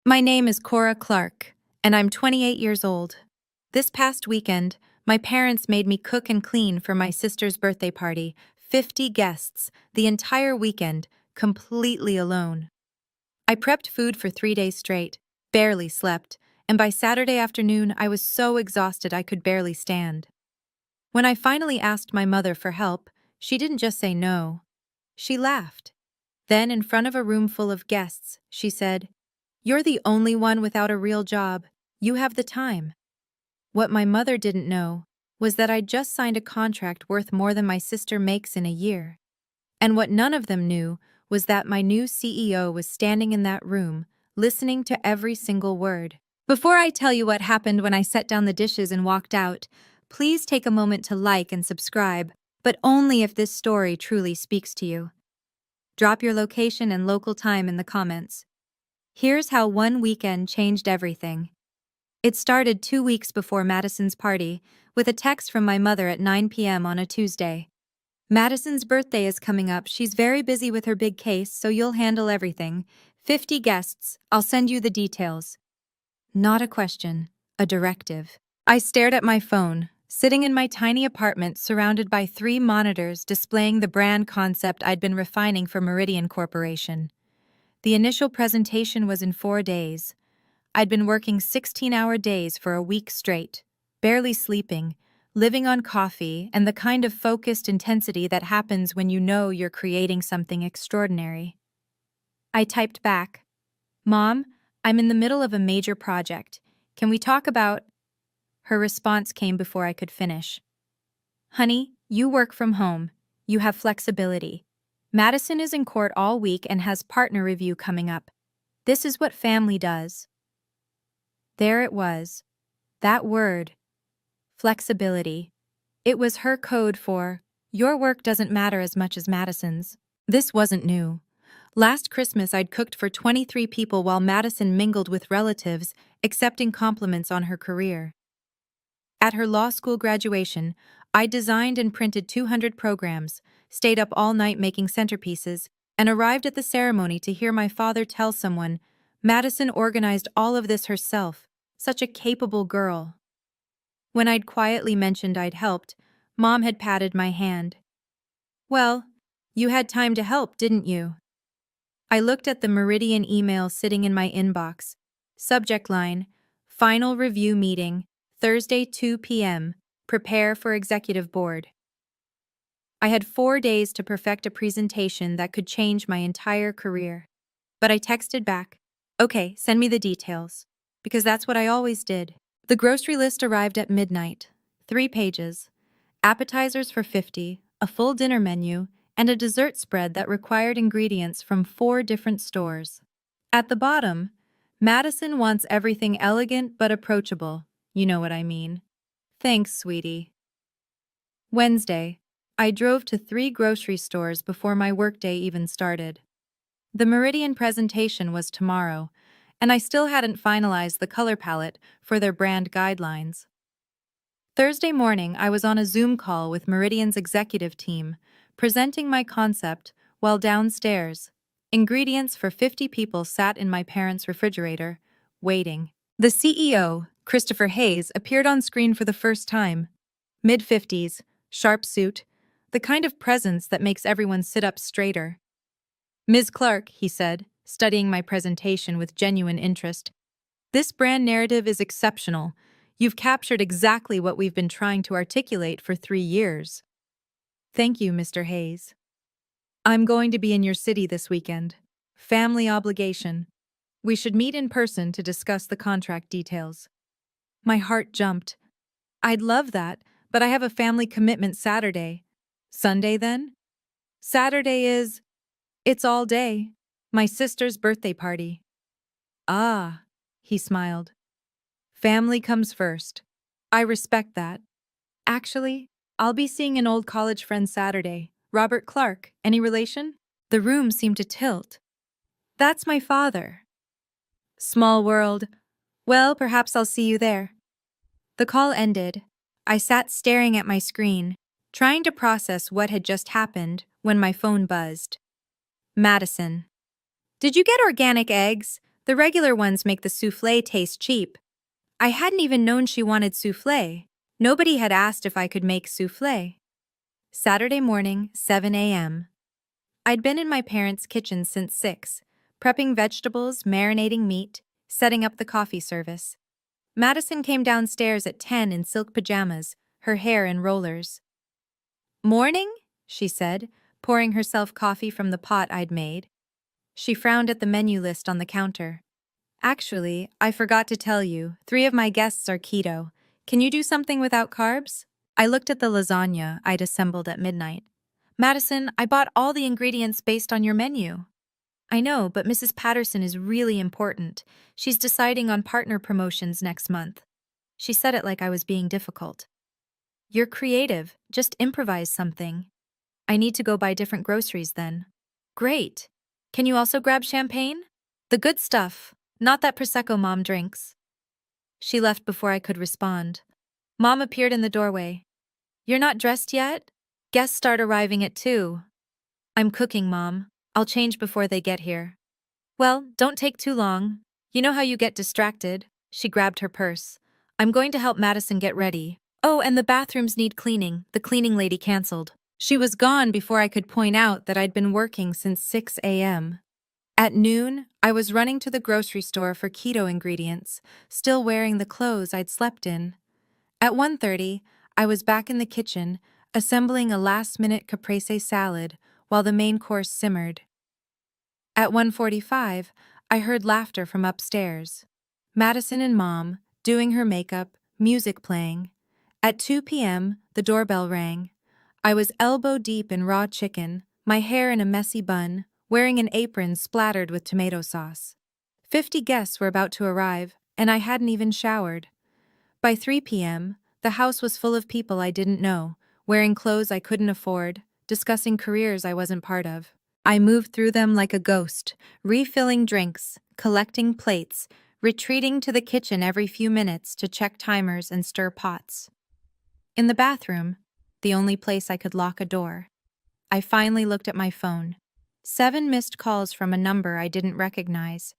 My name is Cora Clark, and I'm 28 years old. This past weekend, my parents made me cook and clean for my sister's birthday party, 50 guests, the entire weekend, completely alone. I prepped food for 3 days straight, barely slept, and by Saturday afternoon I was so exhausted I could barely stand. When I finally asked my mother for help, she didn't just say no. She laughed. Then, in front of a room full of guests, she said, "You're the only one without a real job. You have the time." What my mother didn't know was that I'd just signed a contract worth more than my sister makes in a year. And what none of them knew was that my new CEO was standing in that room, listening to every single word. Before I tell you what happened when I set down the dishes and walked out, please take a moment to like and subscribe, but only if this story truly speaks to you. Drop your location and local time in the comments. Here's how one weekend changed everything. It started 2 weeks before Madison's party, with a text from my mother at 9 p.m. on a Tuesday. "Madison's birthday is coming up. She's very busy with her big case, so you'll handle everything. 50 guests. I'll send you the details." Not a question, a directive. I stared at my phone, sitting in my tiny apartment surrounded by 3 monitors displaying the brand concept I'd been refining for Meridian Corporation. The initial presentation was in 4 days. I'd been working 16-hour days for a week straight, barely sleeping, living on coffee, and the kind of focused intensity that happens when you know you're creating something extraordinary. I typed back, "Mom, I'm in the middle of a major project. Can we talk about—" Her response came before I could finish. "Honey, you work from home. You have flexibility. Madison is in court all week and has partner review coming up. This is what family does." There it was. That word. Flexibility. It was her code for, "Your work doesn't matter as much as Madison's." This wasn't new. Last Christmas I'd cooked for 23 people while Madison mingled with relatives, accepting compliments on her career. At her law school graduation, I designed and printed 200 programs, stayed up all night making centerpieces, and arrived at the ceremony to hear my father tell someone, "Madison organized all of this herself. Such a capable girl." When I'd quietly mentioned I'd helped, Mom had patted my hand. "Well, you had time to help, didn't you?" I looked at the Meridian email sitting in my inbox. Subject line, "Final review meeting, Thursday 2 p.m. Prepare for executive board." I had 4 days to perfect a presentation that could change my entire career. But I texted back, "Okay, send me the details," because that's what I always did. The grocery list arrived at midnight. 3 pages. Appetizers for 50, a full dinner menu, and a dessert spread that required ingredients from 4 different stores. At the bottom, "Madison wants everything elegant but approachable. You know what I mean. Thanks, sweetie." Wednesday, I drove to 3 grocery stores before my workday even started. The Meridian presentation was tomorrow, and I still hadn't finalized the color palette for their brand guidelines. Thursday morning, I was on a Zoom call with Meridian's executive team, presenting my concept while downstairs, ingredients for 50 people sat in my parents' refrigerator, waiting. The CEO, Christopher Hayes, appeared on screen for the first time. Mid-50s, sharp suit, the kind of presence that makes everyone sit up straighter. "Ms. Clark," he said, studying my presentation with genuine interest, "this brand narrative is exceptional. You've captured exactly what we've been trying to articulate for 3 years." "Thank you, Mr. Hayes. I'm going to be in your city this weekend. Family obligation. We should meet in person to discuss the contract details." My heart jumped. "I'd love that, but I have a family commitment Saturday." "Sunday, then?" "Saturday is— it's all day. My sister's birthday party." "Ah," he smiled. "Family comes first. I respect that. Actually, I'll be seeing an old college friend Saturday, Robert Clark. Any relation?" The room seemed to tilt. "That's my father." "Small world. Well, perhaps I'll see you there." The call ended. I sat staring at my screen, trying to process what had just happened when my phone buzzed. "Madison. Did you get organic eggs? The regular ones make the soufflé taste cheap. I hadn't even known she wanted soufflé. Nobody had asked if I could make soufflé. Saturday morning, 7 a.m. I'd been in my parents' kitchen since 6, prepping vegetables, marinating meat, setting up the coffee service. Madison came downstairs at 10 in silk pajamas, her hair in rollers. "Morning?" she said, pouring herself coffee from the pot I'd made. She frowned at the menu list on the counter. "Actually, I forgot to tell you, 3 of my guests are keto. Can you do something without carbs?" I looked at the lasagna I'd assembled at midnight. "Madison, I bought all the ingredients based on your menu." "I know, but Mrs. Patterson is really important. She's deciding on partner promotions next month." She said it like I was being difficult. "You're creative. Just improvise something." "I need to go buy different groceries then." "Great. Can you also grab champagne?" "The good stuff, not that Prosecco Mom drinks." She left before I could respond. Mom appeared in the doorway. "You're not dressed yet? Guests start arriving at 2. "I'm cooking, Mom. I'll change before they get here." "Well, don't take too long. You know how you get distracted." She grabbed her purse. "I'm going to help Madison get ready. Oh, and the bathrooms need cleaning. The cleaning lady canceled." She was gone before I could point out that I'd been working since 6 a.m. At noon, I was running to the grocery store for keto ingredients, still wearing the clothes I'd slept in. At 1:30, I was back in the kitchen, assembling a last-minute caprese salad while the main course simmered. At 1:45, I heard laughter from upstairs. Madison and Mom, doing her makeup, music playing. At 2 p.m., the doorbell rang. I was elbow-deep in raw chicken, my hair in a messy bun, wearing an apron splattered with tomato sauce. 50 guests were about to arrive, and I hadn't even showered. By 3 p.m., the house was full of people I didn't know, wearing clothes I couldn't afford, discussing careers I wasn't part of. I moved through them like a ghost, refilling drinks, collecting plates, retreating to the kitchen every few minutes to check timers and stir pots. In the bathroom, the only place I could lock a door, I finally looked at my phone. 7 missed calls from a number I didn't recognize.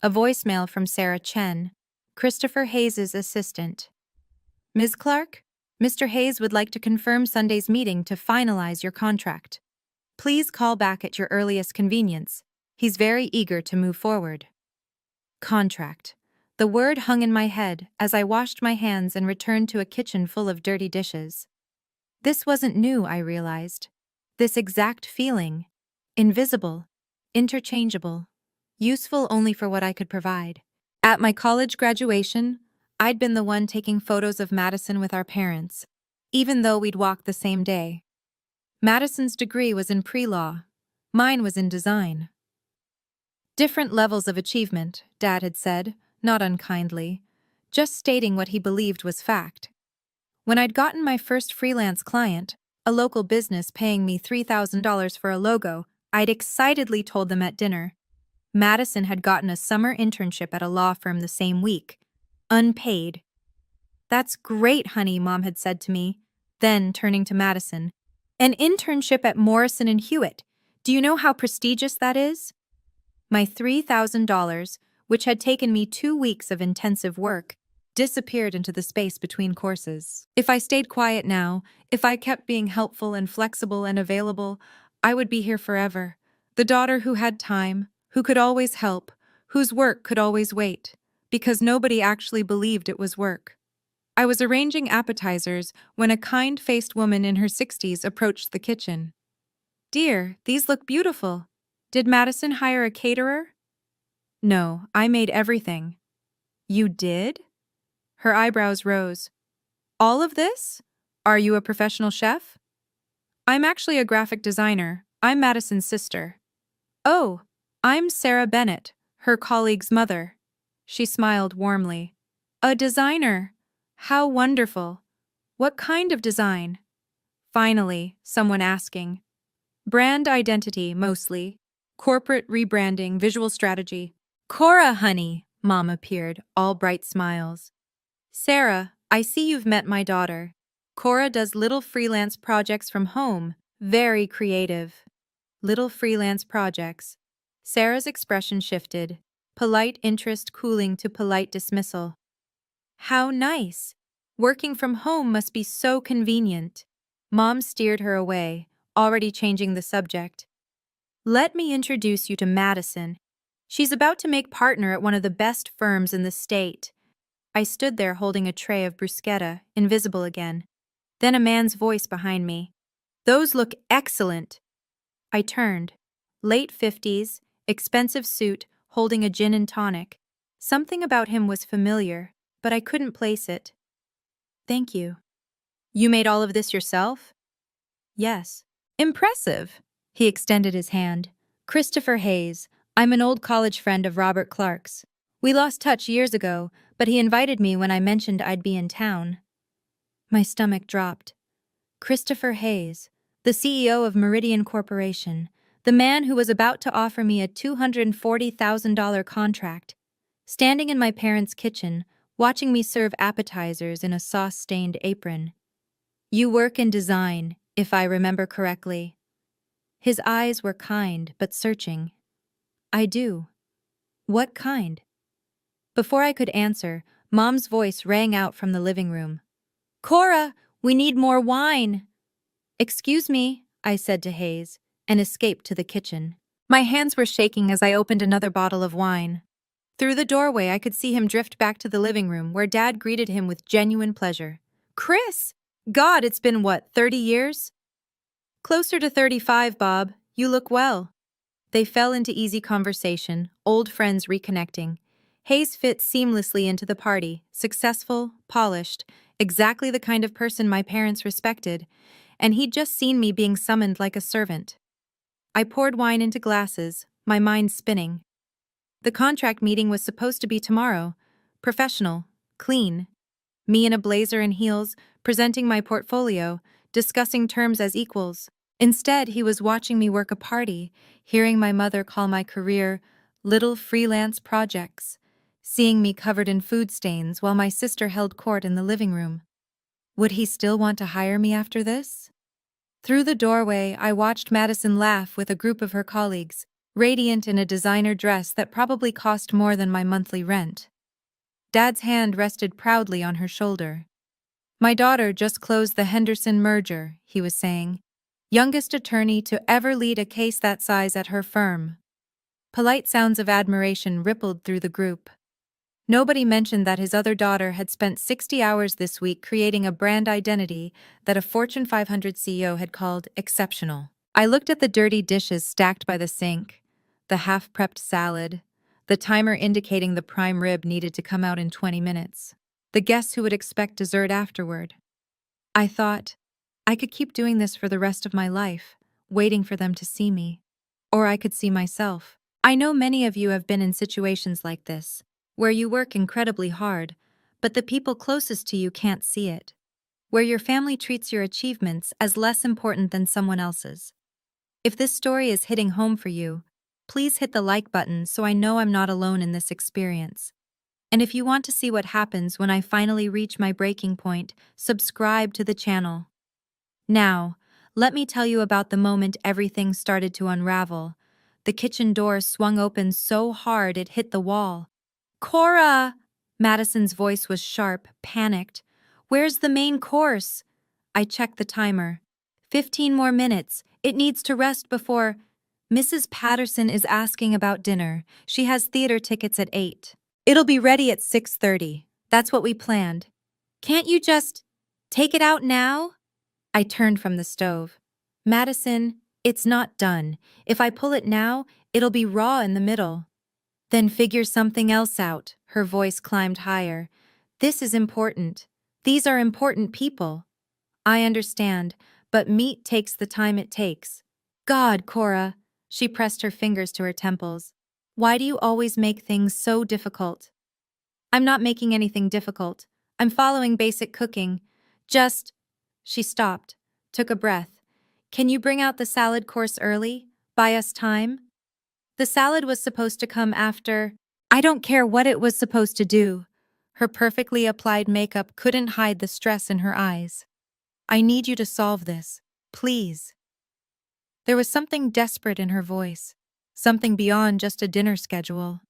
A voicemail from Sarah Chen, Christopher Hayes' assistant. "Ms. Clark, Mr. Hayes would like to confirm Sunday's meeting to finalize your contract. Please call back at your earliest convenience. He's very eager to move forward." Contract. The word hung in my head as I washed my hands and returned to a kitchen full of dirty dishes. This wasn't new, I realized. This exact feeling. Invisible. Interchangeable. Useful only for what I could provide. At my college graduation, I'd been the one taking photos of Madison with our parents, even though we'd walked the same day. Madison's degree was in pre-law. Mine was in design. Different levels of achievement, Dad had said, not unkindly, just stating what he believed was fact. When I'd gotten my first freelance client, a local business paying me $3,000 for a logo, I'd excitedly told them at dinner. Madison had gotten a summer internship at a law firm the same week. Unpaid. "That's great, honey," Mom had said to me. Then, turning to Madison, "An internship at Morrison and Hewitt. Do you know how prestigious that is?" My $3,000, which had taken me 2 weeks of intensive work, disappeared into the space between courses. If I stayed quiet now, if I kept being helpful and flexible and available, I would be here forever. The daughter who had time, who could always help, whose work could always wait, because nobody actually believed it was work. I was arranging appetizers when a kind-faced woman in her 60s approached the kitchen. "Dear, these look beautiful. Did Madison hire a caterer?" "No, I made everything." "You did?" Her eyebrows rose. "All of this? Are you a professional chef?" "I'm actually a graphic designer. I'm Madison's sister." "Oh, I'm Sarah Bennett, her colleague's mother." She smiled warmly. "A designer. How wonderful. What kind of design?" Finally, someone asking. "Brand identity, mostly. Corporate rebranding, visual strategy." "Cora, honey," Mom appeared, all bright smiles. "Sarah, I see you've met my daughter. Cora does little freelance projects from home. Very creative." Little freelance projects. Sarah's expression shifted. polite interest cooling to polite dismissal. How nice! Working from home must be so convenient. Mom steered her away, already changing the subject. Let me introduce you to Madison. She's about to make partner at one of the best firms in the state. I stood there holding a tray of bruschetta, invisible again. Then a man's voice behind me. Those look excellent. I turned. Late 50s, expensive suit, holding a gin and tonic. Something about him was familiar, but I couldn't place it. Thank you. You made all of this yourself? Yes. Impressive. He extended his hand. Christopher Hayes. I'm an old college friend of Robert Clark's. We lost touch years ago, but he invited me when I mentioned I'd be in town. My stomach dropped. Christopher Hayes, the CEO of Meridian Corporation, the man who was about to offer me a $240,000 contract, standing in my parents' kitchen, watching me serve appetizers in a sauce-stained apron. You work in design, if I remember correctly. His eyes were kind but searching. I do. What kind? Before I could answer, Mom's voice rang out from the living room. Cora, we need more wine. Excuse me, I said to Hayes, and escaped to the kitchen. My hands were shaking as I opened another bottle of wine. Through the doorway, I could see him drift back to the living room, where Dad greeted him with genuine pleasure. Chris! God, it's been what, 30 years? Closer to 35, Bob. You look well. They fell into easy conversation, old friends reconnecting. Hayes fit seamlessly into the party, successful, polished, exactly the kind of person my parents respected, and he'd just seen me being summoned like a servant. I poured wine into glasses, my mind spinning. The contract meeting was supposed to be tomorrow. Professional, clean. Me in a blazer and heels, presenting my portfolio, discussing terms as equals. Instead, he was watching me work a party, hearing my mother call my career little freelance projects, seeing me covered in food stains while my sister held court in the living room. Would he still want to hire me after this? Through the doorway, I watched Madison laugh with a group of her colleagues, radiant in a designer dress that probably cost more than my monthly rent. Dad's hand rested proudly on her shoulder. My daughter just closed the Henderson merger, he was saying. Youngest attorney to ever lead a case that size at her firm. Polite sounds of admiration rippled through the group. Nobody mentioned that his other daughter had spent 60 hours this week creating a brand identity that a Fortune 500 CEO had called exceptional. I looked at the dirty dishes stacked by the sink, the half-prepped salad, the timer indicating the prime rib needed to come out in 20 minutes, the guests who would expect dessert afterward. I thought, I could keep doing this for the rest of my life, waiting for them to see me. Or I could see myself. I know many of you have been in situations like this, where you work incredibly hard, but the people closest to you can't see it. Where your family treats your achievements as less important than someone else's. If this story is hitting home for you, please hit the like button so I know I'm not alone in this experience. And if you want to see what happens when I finally reach my breaking point, subscribe to the channel. Now, let me tell you about the moment everything started to unravel. The kitchen door swung open so hard it hit the wall. Cora! Madison's voice was sharp, panicked. Where's the main course? I checked the timer. 15 more minutes. It needs to rest before... Mrs. Patterson is asking about dinner. She has theater tickets at 8. It'll be ready at 6:30. That's what we planned. Can't you just... take it out now? I turned from the stove. Madison, it's not done. If I pull it now, it'll be raw in the middle. Then figure something else out. Her voice climbed higher. This is important. These are important people. I understand, but meat takes the time it takes. God, Cora. She pressed her fingers to her temples. Why do you always make things so difficult? I'm not making anything difficult. I'm following basic cooking. Just... She stopped, took a breath. Can you bring out the salad course early? Buy us time? The salad was supposed to come after... I don't care what it was supposed to do. Her perfectly applied makeup couldn't hide the stress in her eyes. I need you to solve this, please. There was something desperate in her voice, something beyond just a dinner schedule.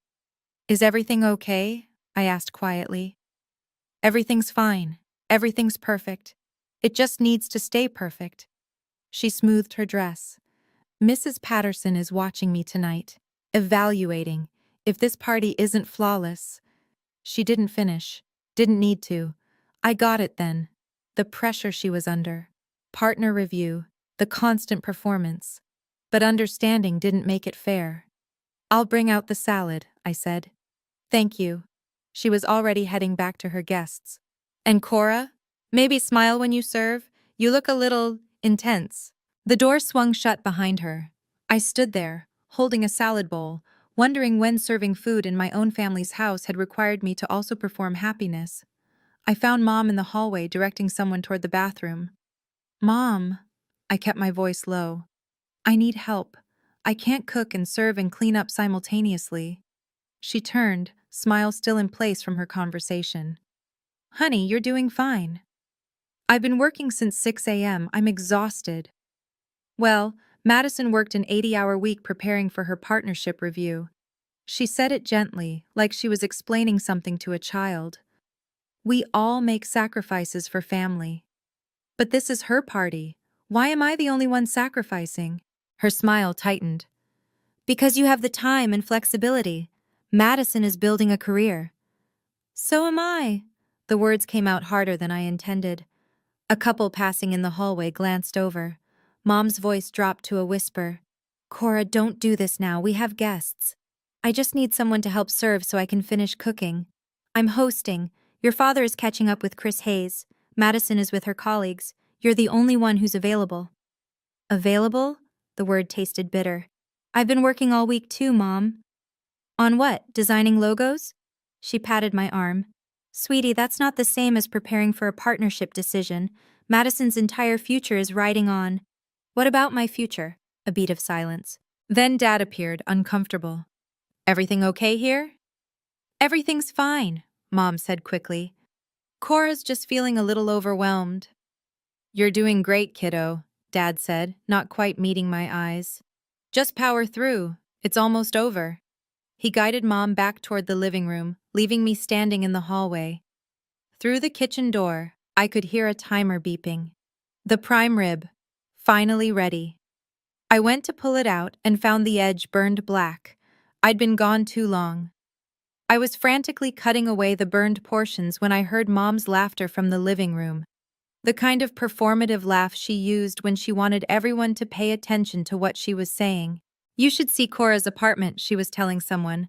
Is everything okay? I asked quietly. Everything's fine. Everything's perfect. It just needs to stay perfect. She smoothed her dress. Mrs. Patterson is watching me tonight, evaluating. If this party isn't flawless. She didn't finish. Didn't need to. I got it then. The pressure she was under. Partner review. The constant performance. But understanding didn't make it fair. I'll bring out the salad, I said. Thank you. She was already heading back to her guests. And Cora? Maybe smile when you serve. You look a little intense. The door swung shut behind her. I stood there, holding a salad bowl, wondering when serving food in my own family's house had required me to also perform happiness. I found Mom in the hallway directing someone toward the bathroom. Mom, I kept my voice low. I need help. I can't cook and serve and clean up simultaneously. She turned, smile still in place from her conversation. Honey, you're doing fine. I've been working since 6 a.m. I'm exhausted. Well, Madison worked an 80-hour week preparing for her partnership review. She said it gently, like she was explaining something to a child. We all make sacrifices for family. But this is her party. Why am I the only one sacrificing? Her smile tightened. Because you have the time and flexibility. Madison is building a career. So am I. The words came out harder than I intended. A couple passing in the hallway glanced over. Mom's voice dropped to a whisper. Cora, don't do this now. We have guests. I just need someone to help serve so I can finish cooking. I'm hosting. Your father is catching up with Chris Hayes. Madison is with her colleagues. You're the only one who's available. Available? The word tasted bitter. I've been working all week too, Mom. On what? Designing logos? She patted my arm. Sweetie, that's not the same as preparing for a partnership decision. Madison's entire future is riding on. What about my future? A beat of silence. Then Dad appeared, uncomfortable. Everything okay here? Everything's fine, Mom said quickly. Cora's just feeling a little overwhelmed. You're doing great, kiddo, Dad said, not quite meeting my eyes. Just power through. It's almost over. He guided Mom back toward the living room, leaving me standing in the hallway. Through the kitchen door, I could hear a timer beeping. The prime rib. Finally ready. I went to pull it out and found the edge burned black. I'd been gone too long. I was frantically cutting away the burned portions when I heard Mom's laughter from the living room. The kind of performative laugh she used when she wanted everyone to pay attention to what she was saying. You should see Cora's apartment, she was telling someone.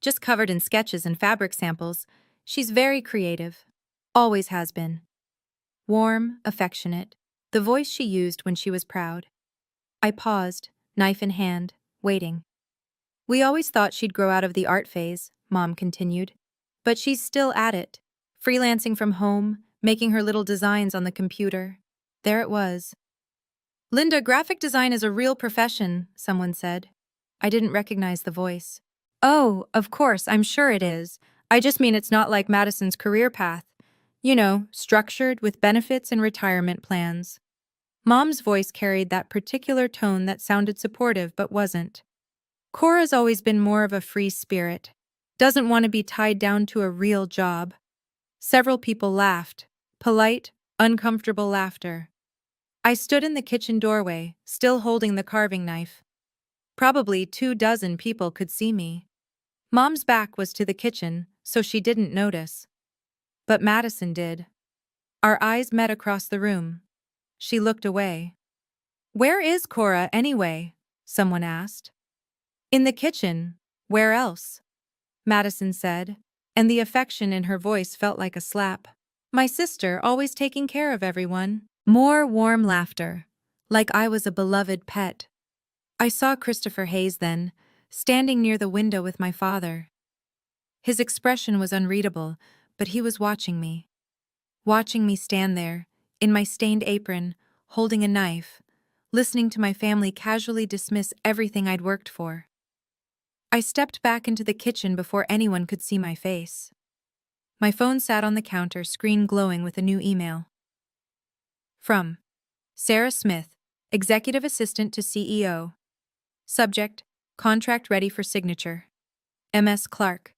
Just covered in sketches and fabric samples. She's very creative. Always has been. Warm, affectionate. The voice she used when she was proud. I paused, knife in hand, waiting. We always thought she'd grow out of the art phase, Mom continued. But she's still at it. Freelancing from home, making her little designs on the computer. There it was. Linda, graphic design is a real profession, someone said. I didn't recognize the voice. Oh, of course, I'm sure it is. I just mean it's not like Madison's career path. You know, structured with benefits and retirement plans. Mom's voice carried that particular tone that sounded supportive but wasn't. Cora's always been more of a free spirit. Doesn't want to be tied down to a real job. Several people laughed. Polite, uncomfortable laughter. I stood in the kitchen doorway, still holding the carving knife. Probably 24 people could see me. Mom's back was to the kitchen, so she didn't notice. But Madison did. Our eyes met across the room. She looked away. Where is Cora, anyway? Someone asked. In the kitchen. Where else? Madison said, and the affection in her voice felt like a slap. My sister, always taking care of everyone. More warm laughter, like I was a beloved pet. I saw Christopher Hayes then, standing near the window with my father. His expression was unreadable, but he was watching me. Watching me stand there, in my stained apron, holding a knife, listening to my family casually dismiss everything I'd worked for. I stepped back into the kitchen before anyone could see my face. My phone sat on the counter, screen glowing with a new email. From Sarah Smith, Executive Assistant to CEO. Subject, contract ready for signature. M.S. Clark.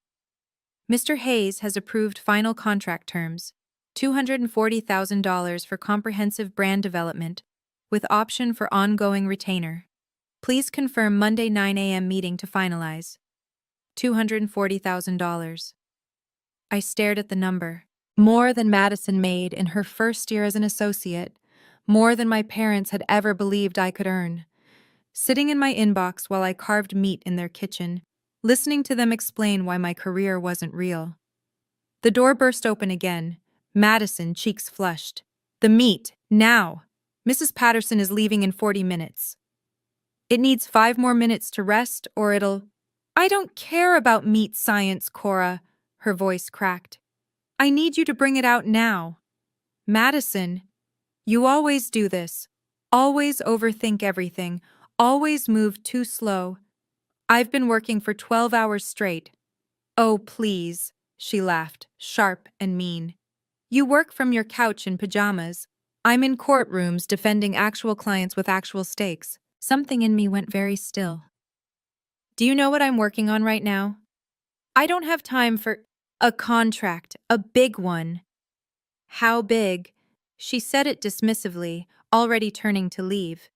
Mr. Hayes has approved final contract terms, $240,000 for comprehensive brand development, with option for ongoing retainer. Please confirm Monday 9 a.m. meeting to finalize. $240,000. I stared at the number. More than Madison made in her first year as an associate, more than my parents had ever believed I could earn. Sitting in my inbox while I carved meat in their kitchen, listening to them explain why my career wasn't real. The door burst open again. Madison, cheeks flushed. The meat, now! Mrs. Patterson is leaving in 40 minutes. It needs 5 more minutes to rest, or it'll— I don't care about meat science, Cora, her voice cracked. I need you to bring it out now. Madison, you always do this. Always overthink everything. Always move too slow. I've been working for 12 hours straight. Oh, please, she laughed, sharp and mean. You work from your couch in pajamas. I'm in courtrooms defending actual clients with actual stakes. Something in me went very still. Do you know what I'm working on right now? I don't have time for a contract, a big one. How big? She said it dismissively, already turning to leave.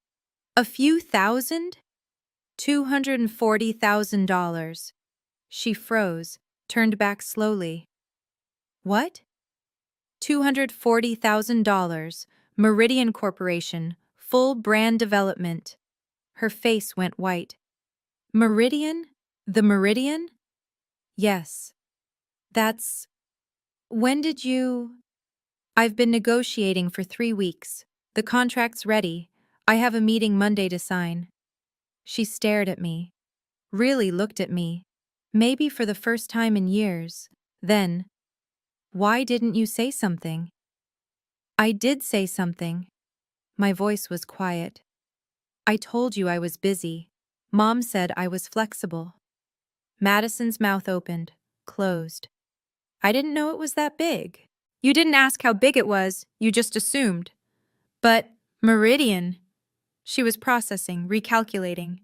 A few thousand? $240,000. She froze, turned back slowly. What? $240,000. Meridian Corporation, full brand development. Her face went white. Meridian? The Meridian? Yes. That's— When did you— I've been negotiating for 3 weeks. The contract's ready. I have a meeting Monday to sign. She stared at me. Really looked at me. Maybe for the first time in years. Then, why didn't you say something? I did say something. My voice was quiet. I told you I was busy. Mom said I was flexible. Madison's mouth opened, closed. I didn't know it was that big. You didn't ask how big it was, you just assumed. But, Meridian. She was processing, recalculating.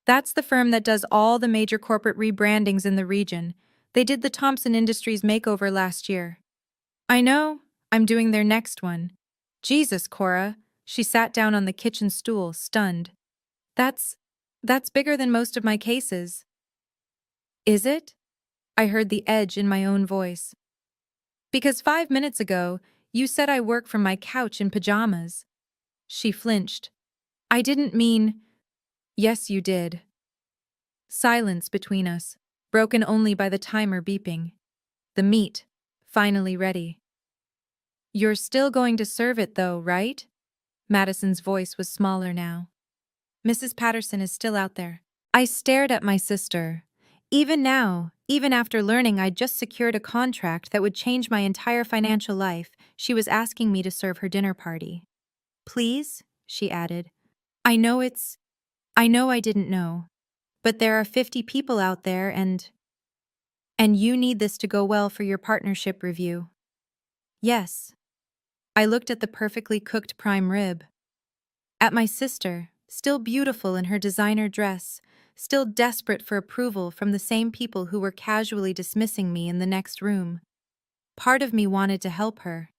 That's the firm that does all the major corporate rebrandings in the region. They did the Thompson Industries makeover last year. I know, I'm doing their next one. Jesus, Cora. She sat down on the kitchen stool, stunned. That's bigger than most of my cases. Is it? I heard the edge in my own voice. Because 5 minutes ago, you said I work from my couch in pajamas. She flinched. I didn't mean— Yes, you did. Silence between us, broken only by the timer beeping. The meat, finally ready. You're still going to serve it though, right? Madison's voice was smaller now. Mrs. Patterson is still out there. I stared at my sister. Even now, even after learning I'd just secured a contract that would change my entire financial life, she was asking me to serve her dinner party. Please, she added. I know I didn't know. But there are 50 people out there and you need this to go well for your partnership review. Yes. I looked at the perfectly cooked prime rib. At my sister, still beautiful in her designer dress, still desperate for approval from the same people who were casually dismissing me in the next room. Part of me wanted to help her.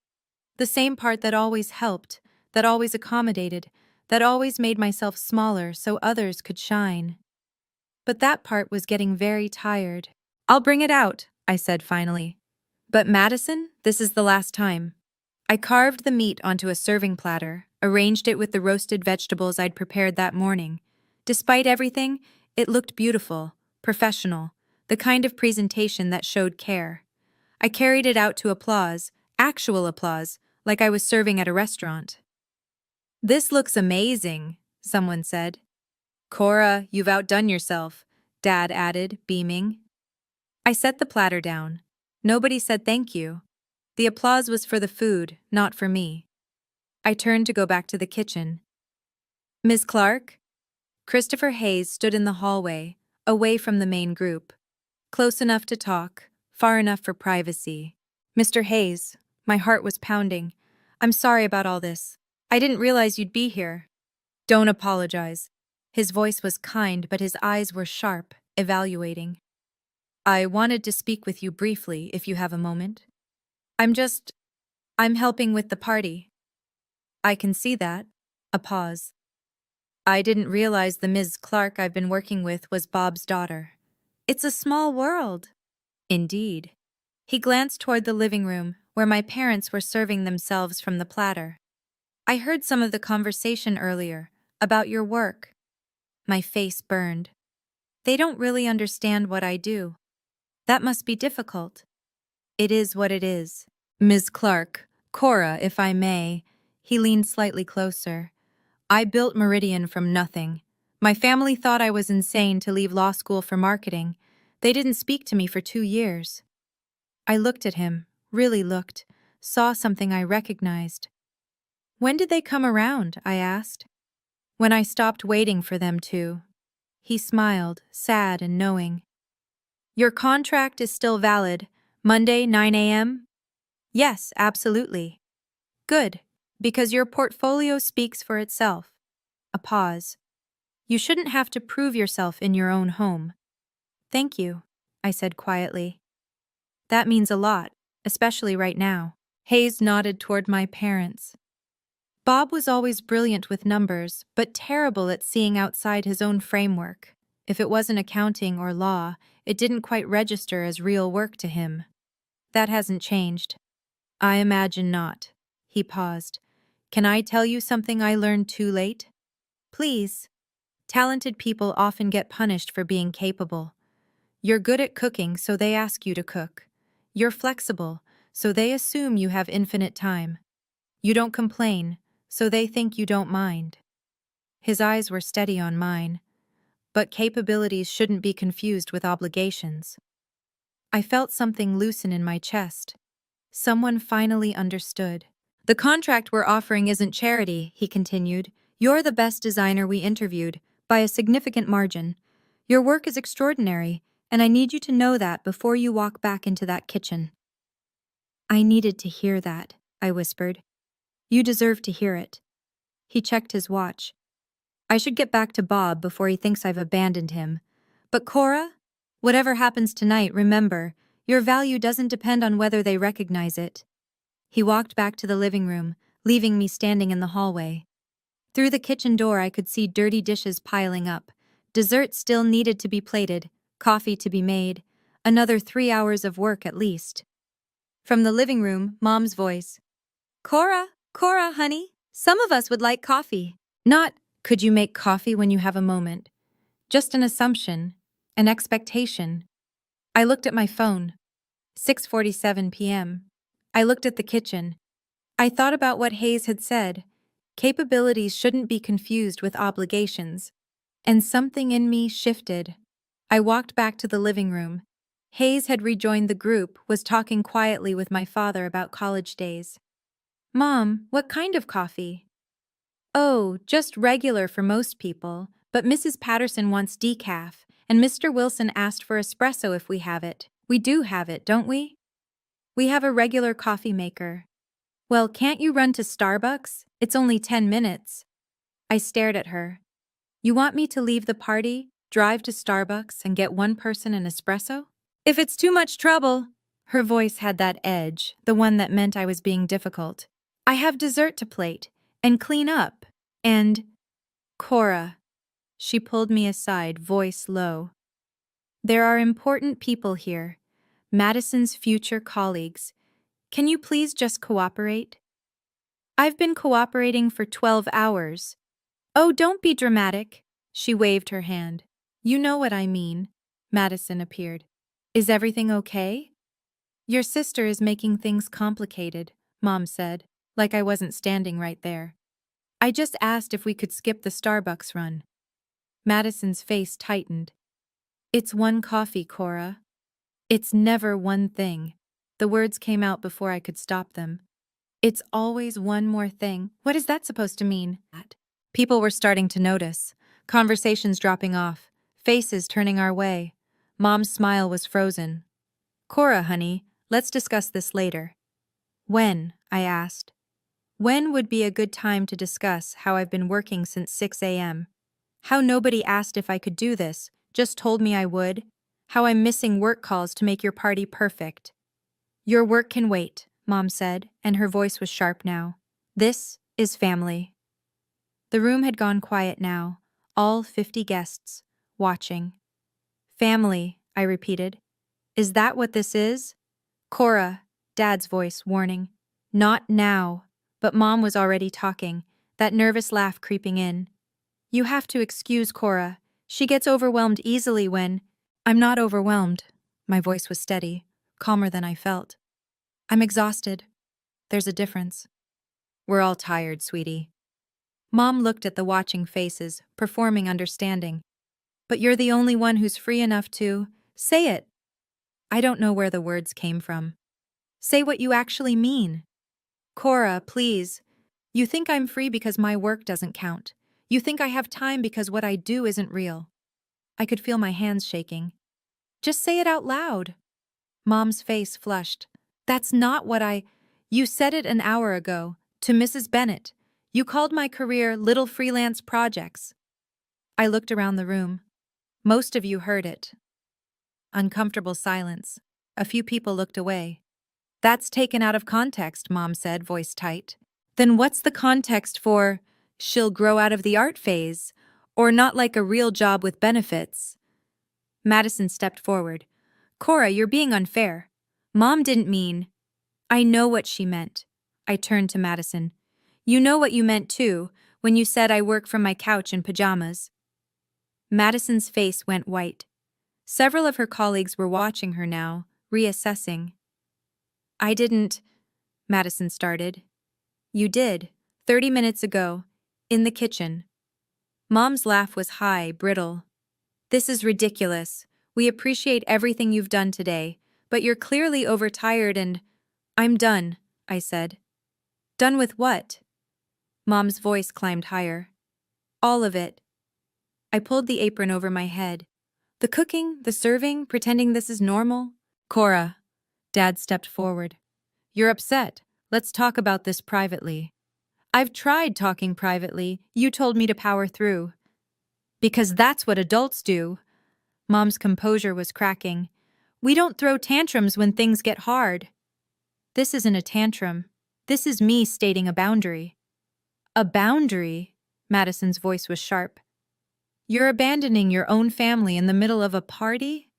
The same part that always helped, that always accommodated, that always made myself smaller so others could shine. But that part was getting very tired. I'll bring it out, I said finally. But Madison, this is the last time. I carved the meat onto a serving platter, arranged it with the roasted vegetables I'd prepared that morning. Despite everything, it looked beautiful, professional, the kind of presentation that showed care. I carried it out to applause, actual applause, like I was serving at a restaurant. This looks amazing, someone said. Cora, you've outdone yourself, Dad added, beaming. I set the platter down. Nobody said thank you. The applause was for the food, not for me. I turned to go back to the kitchen. Ms. Clark? Christopher Hayes stood in the hallway, away from the main group. Close enough to talk, far enough for privacy. Mr. Hayes, my heart was pounding. I'm sorry about all this. I didn't realize you'd be here. Don't apologize. His voice was kind, but his eyes were sharp, evaluating. I wanted to speak with you briefly if you have a moment. I'm just. I'm helping with the party. I can see that. A pause. I didn't realize the Ms. Clark I've been working with was Bob's daughter. It's a small world. Indeed. He glanced toward the living room, where my parents were serving themselves from the platter. I heard some of the conversation earlier, about your work. My face burned. They don't really understand what I do. That must be difficult. It is what it is. Ms. Clark, Cora, if I may. He leaned slightly closer. I built Meridian from nothing. My family thought I was insane to leave law school for marketing. They didn't speak to me for 2 years. I looked at him, really looked, saw something I recognized. When did they come around? I asked. When I stopped waiting for them to. He smiled, sad and knowing. Your contract is still valid. Monday, 9 a.m.? Yes, absolutely. Good, because your portfolio speaks for itself. A pause. You shouldn't have to prove yourself in your own home. Thank you, I said quietly. That means a lot, especially right now. Hayes nodded toward my parents. Bob was always brilliant with numbers, but terrible at seeing outside his own framework. If it wasn't accounting or law, it didn't quite register as real work to him. That hasn't changed. I imagine not. He paused. Can I tell you something I learned too late? Please. Talented people often get punished for being capable. You're good at cooking, so they ask you to cook. You're flexible, so they assume you have infinite time. You don't complain, so they think you don't mind. His eyes were steady on mine. But capabilities shouldn't be confused with obligations. I felt something loosen in my chest. Someone finally understood. The contract we're offering isn't charity, he continued. You're the best designer we interviewed, by a significant margin. Your work is extraordinary, and I need you to know that before you walk back into that kitchen. I needed to hear that, I whispered. You deserve to hear it. He checked his watch. I should get back to Bob before he thinks I've abandoned him. But Cora, whatever happens tonight, remember, your value doesn't depend on whether they recognize it. He walked back to the living room, leaving me standing in the hallway. Through the kitchen door I could see dirty dishes piling up. Dessert still needed to be plated, coffee to be made, another 3 hours of work at least. From the living room, Mom's voice. Cora, honey, some of us would like coffee. Not, could you make coffee when you have a moment? Just an assumption, an expectation. I looked at my phone. 6:47 p.m. I looked at the kitchen. I thought about what Hayes had said. Capabilities shouldn't be confused with obligations. And something in me shifted. I walked back to the living room. Hayes had rejoined the group, was talking quietly with my father about college days. Mom, what kind of coffee? Oh, just regular for most people, but Mrs. Patterson wants decaf, and Mr. Wilson asked for espresso if we have it. We do have it, don't we? We have a regular coffee maker. Well, can't you run to Starbucks? It's only 10 minutes. I stared at her. You want me to leave the party, drive to Starbucks, and get one person an espresso? If it's too much trouble. Her voice had that edge, the one that meant I was being difficult. I have dessert to plate, and clean up, and… Cora. She pulled me aside, voice low. There are important people here, Madison's future colleagues. Can you please just cooperate? I've been cooperating for 12 hours. Oh, don't be dramatic. She waved her hand. You know what I mean. Madison appeared. Is everything okay? Your sister is making things complicated, Mom said, like I wasn't standing right there. I just asked if we could skip the Starbucks run. Madison's face tightened. It's one coffee, Cora. It's never one thing. The words came out before I could stop them. It's always one more thing. What is that supposed to mean? People were starting to notice. Conversations dropping off. Faces turning our way. Mom's smile was frozen. Cora, honey, let's discuss this later. When? I asked. When would be a good time to discuss how I've been working since 6 a.m.? How nobody asked if I could do this, just told me I would? how I'm missing work calls to make your party perfect. Your work can wait, Mom said, and her voice was sharp now. This is family. The room had gone quiet now, all 50 guests, watching. Family, I repeated. Is that what this is? Cora, Dad's voice warning. Not now. But Mom was already talking, that nervous laugh creeping in. You have to excuse Cora. She gets overwhelmed easily when… I'm not overwhelmed. My voice was steady, calmer than I felt. I'm exhausted. There's a difference. We're all tired, sweetie. Mom looked at the watching faces, performing understanding. But you're the only one who's free enough to… Say it. I don't know where the words came from. Say what you actually mean. Cora, please. You think I'm free because my work doesn't count. You think I have time because what I do isn't real. I could feel my hands shaking. Just say it out loud. Mom's face flushed. That's not what I… You said it an hour ago, to Mrs. Bennett. You called my career Little Freelance Projects. I looked around the room. Most of you heard it. Uncomfortable silence. A few people looked away. That's taken out of context, Mom said, voice tight. Then what's the context for, she'll grow out of the art phase, or not like a real job with benefits? Madison stepped forward. Cora, you're being unfair. Mom didn't mean… I know what she meant. I turned to Madison. You know what you meant too, when you said I work from my couch in pajamas. Madison's face went white. Several of her colleagues were watching her now, reassessing. I didn't… Madison started. You did, 30 minutes ago, in the kitchen. Mom's laugh was high, brittle. This is ridiculous. We appreciate everything you've done today, but you're clearly overtired and… I'm done, I said. Done with what? Mom's voice climbed higher. All of it. I pulled the apron over my head. The cooking, the serving, pretending this is normal. Cora. Dad stepped forward. You're upset. Let's talk about this privately. I've tried talking privately. You told me to power through. Because that's what adults do. Mom's composure was cracking. We don't throw tantrums when things get hard. This isn't a tantrum. This is me stating a boundary. A boundary? Madison's voice was sharp. You're abandoning your own family in the middle of a party?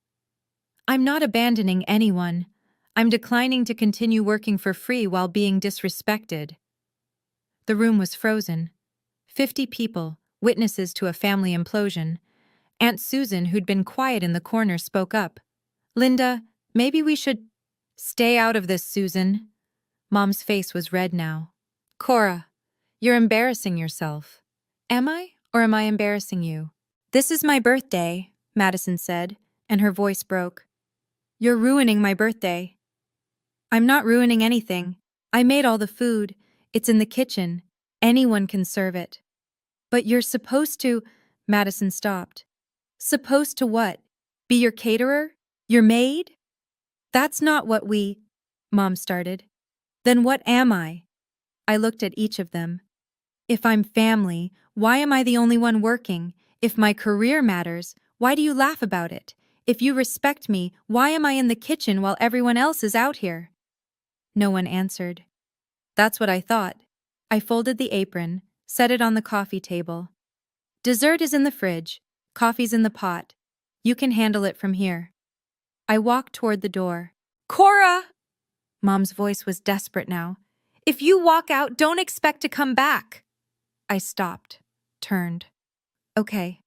I'm not abandoning anyone. I'm declining to continue working for free while being disrespected. The room was frozen. 50 people, witnesses to a family implosion. Aunt Susan, who'd been quiet in the corner, spoke up. Linda, maybe we should… Stay out of this, Susan. Mom's face was red now. Cora, you're embarrassing yourself. Am I, or am I embarrassing you? This is my birthday, Madison said, and her voice broke. You're ruining my birthday. I'm not ruining anything. I made all the food. It's in the kitchen. Anyone can serve it. But you're supposed to… Madison stopped. Supposed to what? Be your caterer? Your maid? That's not what we… Mom started. Then what am I? I looked at each of them. If I'm family, why am I the only one working? If my career matters, why do you laugh about it? If you respect me, why am I in the kitchen while everyone else is out here? No one answered. That's what I thought. I folded the apron, set it on the coffee table. Dessert is in the fridge. Coffee's in the pot. You can handle it from here. I walked toward the door. Cora! Mom's voice was desperate now. If you walk out, don't expect to come back. I stopped, turned. Okay.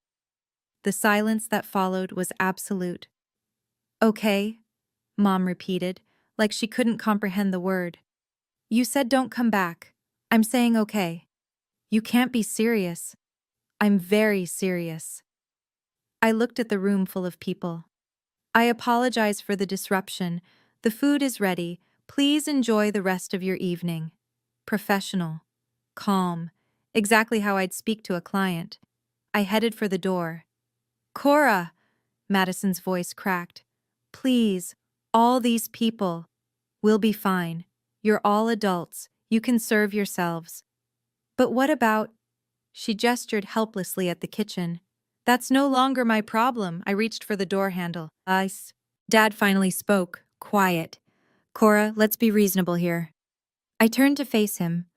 The silence that followed was absolute. Okay, Mom repeated, like she couldn't comprehend the word. You said don't come back. I'm saying okay. You can't be serious. I'm very serious. I looked at the room full of people. I apologize for the disruption. The food is ready. Please enjoy the rest of your evening. Professional. Calm. Exactly how I'd speak to a client. I headed for the door. Cora! Madison's voice cracked. Please, all these people. We'll be fine. You're all adults. You can serve yourselves. But what about… She gestured helplessly at the kitchen. That's no longer my problem. I reached for the door handle. Dad finally spoke, quiet. Cora, let's be reasonable here. I turned to face him.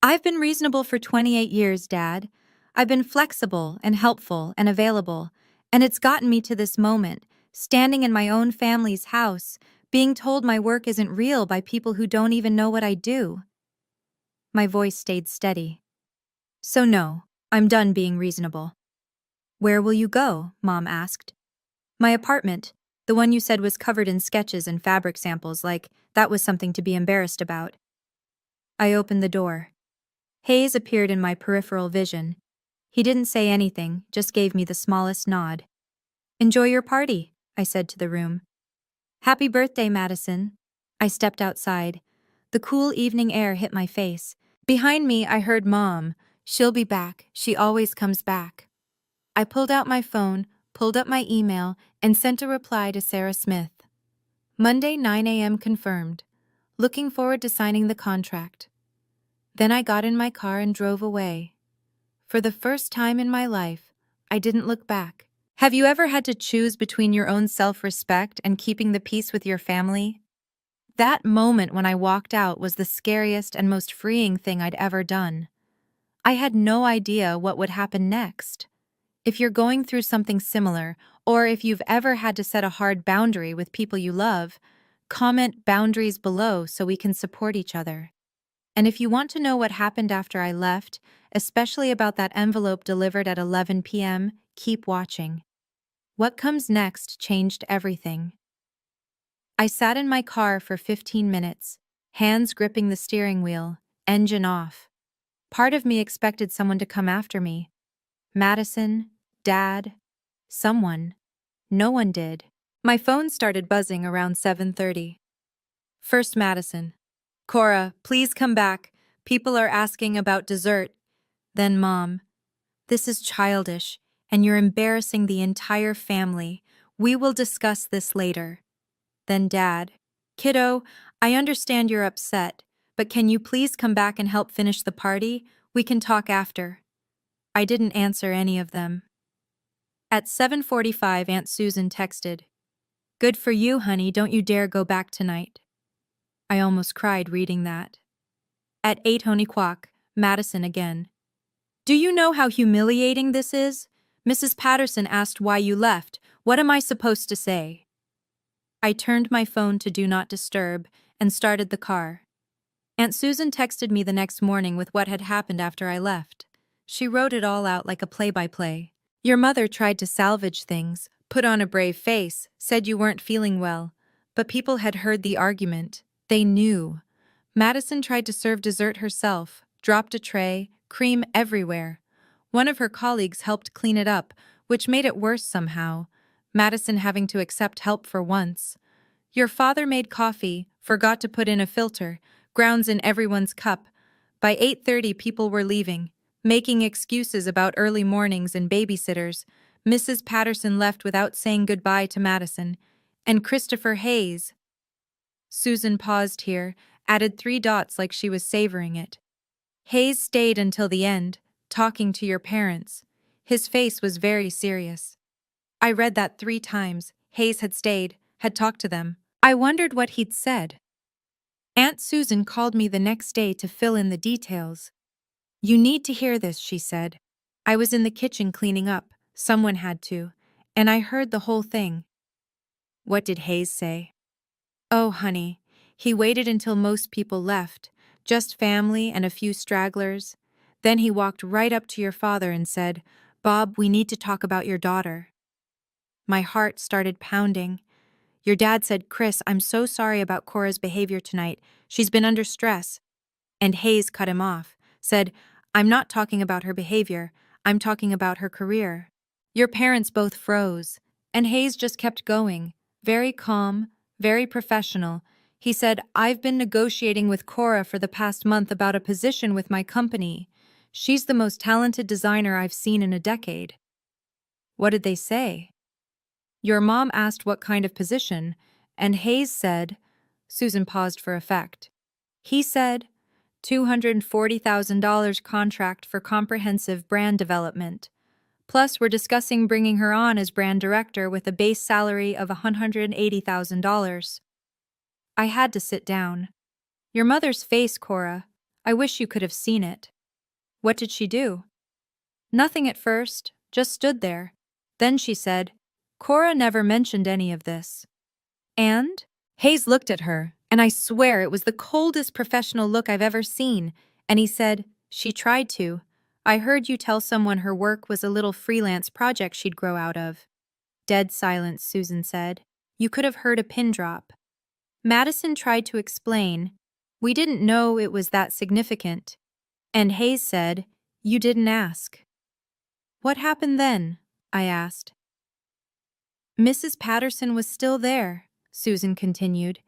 I've been reasonable for 28 years, Dad. I've been flexible and helpful and available, and it's gotten me to this moment, standing in my own family's house, being told my work isn't real by people who don't even know what I do. My voice stayed steady. So no, I'm done being reasonable. Where will you go? Mom asked. My apartment, the one you said was covered in sketches and fabric samples, like that was something to be embarrassed about. I opened the door. Hayes appeared in my peripheral vision. He didn't say anything, just gave me the smallest nod. Enjoy your party, I said to the room. Happy birthday, Madison. I stepped outside. The cool evening air hit my face. Behind me, I heard Mom. She'll be back. She always comes back. I pulled out my phone, pulled up my email, and sent a reply to Sarah Smith. Monday, 9 a.m. confirmed. Looking forward to signing the contract. Then I got in my car and drove away. For the first time in my life, I didn't look back. Have you ever had to choose between your own self-respect and keeping the peace with your family? That moment when I walked out was the scariest and most freeing thing I'd ever done. I had no idea what would happen next. If you're going through something similar, or if you've ever had to set a hard boundary with people you love, comment boundaries below so we can support each other. And if you want to know what happened after I left, especially about that envelope delivered at 11 p.m., keep watching. What comes next changed everything. I sat in my car for 15 minutes, hands gripping the steering wheel, engine off. Part of me expected someone to come after me. Madison, Dad, someone. No one did. My phone started buzzing around 7:30. First Madison. Cora, please come back. People are asking about dessert. Then Mom. This is childish, and you're embarrassing the entire family. We will discuss this later. Then Dad. Kiddo, I understand you're upset, but can you please come back and help finish the party? We can talk after. I didn't answer any of them. At 7:45, Aunt Susan texted, Good for you, honey, don't you dare go back tonight. I almost cried reading that. At 8 o'clock, Madison again. Do you know how humiliating this is? Mrs. Patterson asked why you left. What am I supposed to say? I turned my phone to Do Not Disturb and started the car. Aunt Susan texted me the next morning with what had happened after I left. She wrote it all out like a play-by-play. Your mother tried to salvage things, put on a brave face, said you weren't feeling well, but people had heard the argument. They knew. Madison tried to serve dessert herself, dropped a tray, cream everywhere. One of her colleagues helped clean it up, which made it worse somehow, Madison having to accept help for once. Your father made coffee, forgot to put in a filter, grounds in everyone's cup. By 8:30 people were leaving, making excuses about early mornings and babysitters. Mrs. Patterson left without saying goodbye to Madison. And Christopher Hayes. Susan paused here, added 3 dots like she was savoring it. Hayes stayed until the end, talking to your parents. His face was very serious. I read that 3 times. Hayes had stayed, had talked to them. I wondered what he'd said. Aunt Susan called me the next day to fill in the details. You need to hear this, she said. I was in the kitchen cleaning up. Someone had to. And I heard the whole thing. What did Hayes say? Oh, honey, he waited until most people left, just family and a few stragglers. Then he walked right up to your father and said, Bob, we need to talk about your daughter. My heart started pounding. Your dad said, Chris, I'm so sorry about Cora's behavior tonight. She's been under stress. And Hayes cut him off, said, I'm not talking about her behavior. I'm talking about her career. Your parents both froze, and Hayes just kept going, very calm, very professional. He said, I've been negotiating with Cora for the past month about a position with my company. She's the most talented designer I've seen in a decade. What did they say? Your mom asked what kind of position, and Hayes said, Susan paused for effect. He said, $240,000 contract for comprehensive brand development. Plus, we're discussing bringing her on as brand director with a base salary of $180,000. I had to sit down. Your mother's face, Cora. I wish you could have seen it. What did she do? Nothing at first, just stood there. Then she said, Cora never mentioned any of this. And? Hayes looked at her, and I swear it was the coldest professional look I've ever seen, and he said, She tried to. I heard you tell someone her work was a little freelance project she'd grow out of. Dead silence, Susan said. You could have heard a pin drop. Madison tried to explain. We didn't know it was that significant. And Hayes said, You didn't ask. What happened then? I asked. Mrs. Patterson was still there, Susan continued.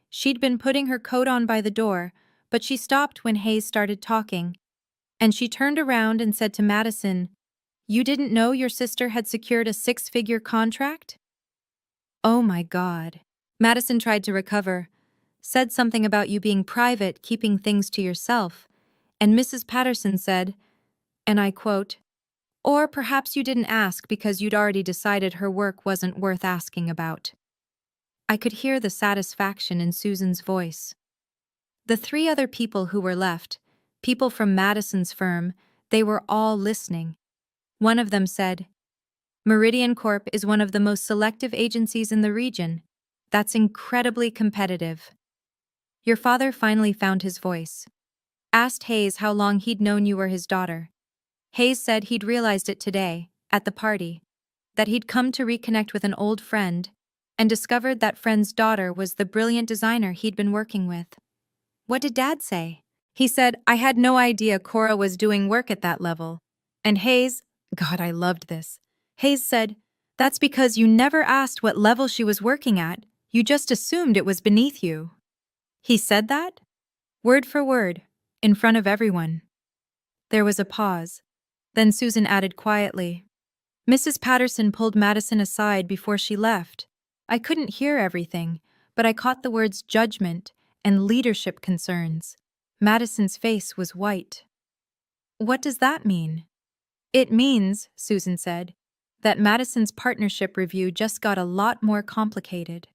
She'd been putting her coat on by the door, but she stopped when Hayes started talking. And she turned around and said to Madison, You didn't know your sister had secured a 6-figure contract? Oh my God. Madison tried to recover, said something about you being private, keeping things to yourself, and Mrs. Patterson said, and I quote, Or perhaps you didn't ask because you'd already decided her work wasn't worth asking about. I could hear the satisfaction in Susan's voice. The 3 other people who were left, people from Madison's firm, they were all listening. One of them said, Meridian Corp is one of the most selective agencies in the region. That's incredibly competitive. Your father finally found his voice. Asked Hayes how long he'd known you were his daughter. Hayes said he'd realized it today, at the party, that he'd come to reconnect with an old friend, and discovered that friend's daughter was the brilliant designer he'd been working with. What did Dad say? He said, I had no idea Cora was doing work at that level. And Hayes, God, I loved this. Hayes said, That's because you never asked what level she was working at, you just assumed it was beneath you. He said that? Word for word, in front of everyone. There was a pause. Then Susan added quietly, Mrs. Patterson pulled Madison aside before she left. I couldn't hear everything, but I caught the words judgment and leadership concerns. Madison's face was white. What does that mean? It means, Susan said, that Madison's partnership review just got a lot more complicated.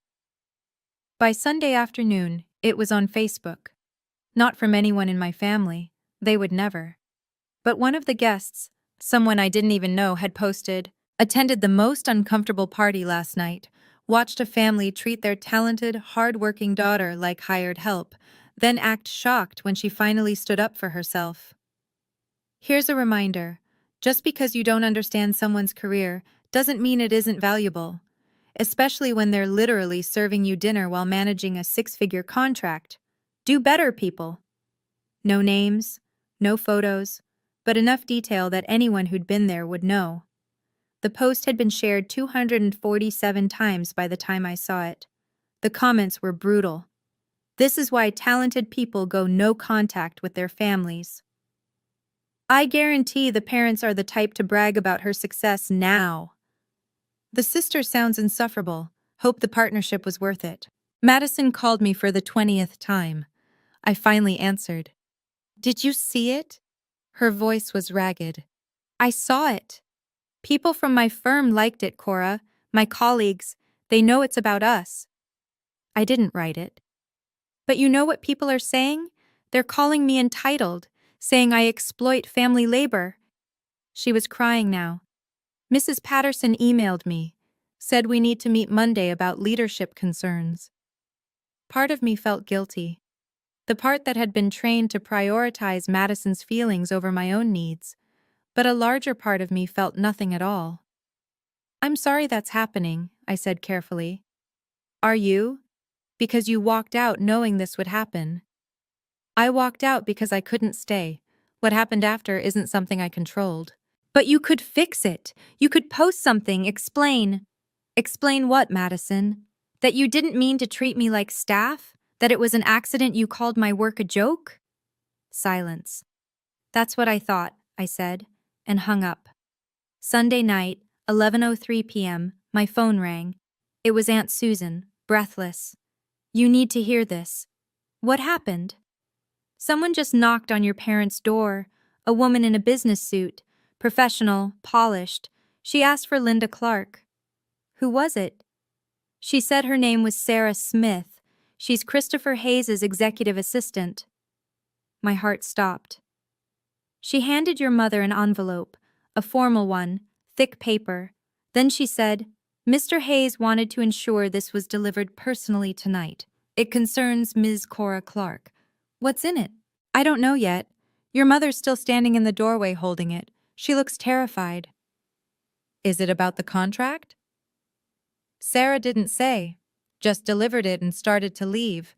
By Sunday afternoon, it was on Facebook. Not from anyone in my family. They would never. But one of the guests, someone I didn't even know, had posted, attended the most uncomfortable party last night, watched a family treat their talented, hard-working daughter like hired help, then act shocked when she finally stood up for herself. Here's a reminder. Just because you don't understand someone's career doesn't mean it isn't valuable, especially when they're literally serving you dinner while managing a 6-figure contract. Do better, people. No names, no photos, but enough detail that anyone who'd been there would know. The post had been shared 247 times by the time I saw it. The comments were brutal. This is why talented people go no contact with their families. I guarantee the parents are the type to brag about her success now. The sister sounds insufferable. Hope the partnership was worth it. Madison called me for the 20th time. I finally answered. Did you see it? Her voice was ragged. I saw it. People from my firm liked it, Cora. My colleagues. They know it's about us. I didn't write it. But you know what people are saying? They're calling me entitled, saying I exploit family labor. She was crying now. Mrs. Patterson emailed me, said we need to meet Monday about leadership concerns. Part of me felt guilty. The part that had been trained to prioritize Madison's feelings over my own needs, but a larger part of me felt nothing at all. I'm sorry that's happening, I said carefully. Are you? Because you walked out knowing this would happen. I walked out because I couldn't stay. What happened after isn't something I controlled. But you could fix it. You could post something, explain. Explain what, Madison? That you didn't mean to treat me like staff? That it was an accident you called my work a joke? Silence. That's what I thought, I said, and hung up. Sunday night, 11:03 p.m., my phone rang. It was Aunt Susan, breathless. You need to hear this. What happened? Someone just knocked on your parents' door, a woman in a business suit, professional, polished. She asked for Linda Clark. Who was it? She said her name was Sarah Smith. She's Christopher Hayes's executive assistant. My heart stopped. She handed your mother an envelope, a formal one, thick paper. Then she said, Mr. Hayes wanted to ensure this was delivered personally tonight. It concerns Ms. Cora Clark. What's in it? I don't know yet. Your mother's still standing in the doorway holding it. She looks terrified. Is it about the contract? Sarah didn't say, just delivered it and started to leave.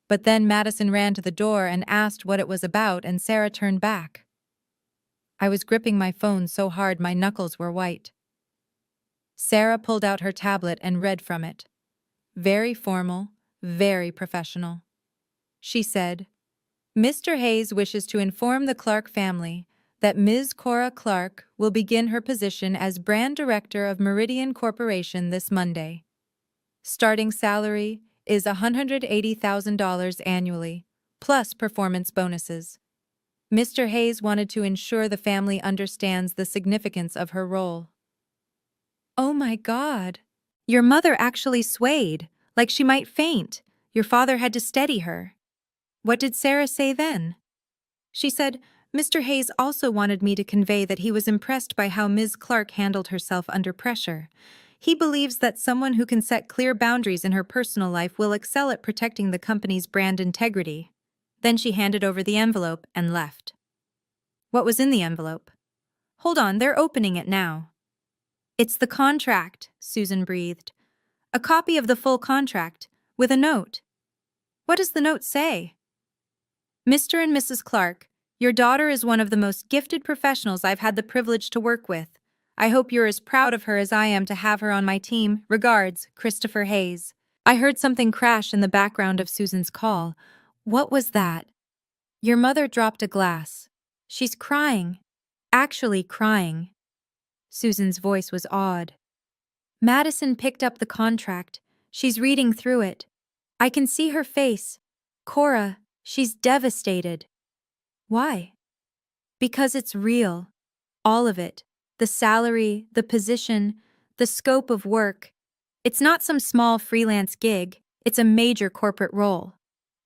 But then Madison ran to the door and asked what it was about, and Sarah turned back. I was gripping my phone so hard my knuckles were white. Sarah pulled out her tablet and read from it. Very formal, very professional. She said, Mr. Hayes wishes to inform the Clark family that Ms. Cora Clark will begin her position as brand director of Meridian Corporation this Monday. Starting salary is $180,000 annually, plus performance bonuses. Mr. Hayes wanted to ensure the family understands the significance of her role. Oh my God! Your mother actually swayed, like she might faint. Your father had to steady her. What did Sarah say then? She said, Mr. Hayes also wanted me to convey that he was impressed by how Ms. Clark handled herself under pressure. He believes that someone who can set clear boundaries in her personal life will excel at protecting the company's brand integrity. Then she handed over the envelope and left. What was in the envelope? Hold on, they're opening it now. It's the contract, Susan breathed. A copy of the full contract, with a note. What does the note say? Mr. and Mrs. Clark, your daughter is one of the most gifted professionals I've had the privilege to work with. I hope you're as proud of her as I am to have her on my team. Regards, Christopher Hayes. I heard something crash in the background of Susan's call. What was that? Your mother dropped a glass. She's crying. Actually crying. Susan's voice was awed. Madison picked up the contract. She's reading through it. I can see her face. Cora, she's devastated. Why? Because it's real. All of it. The salary, the position, the scope of work. It's not some small freelance gig. It's a major corporate role.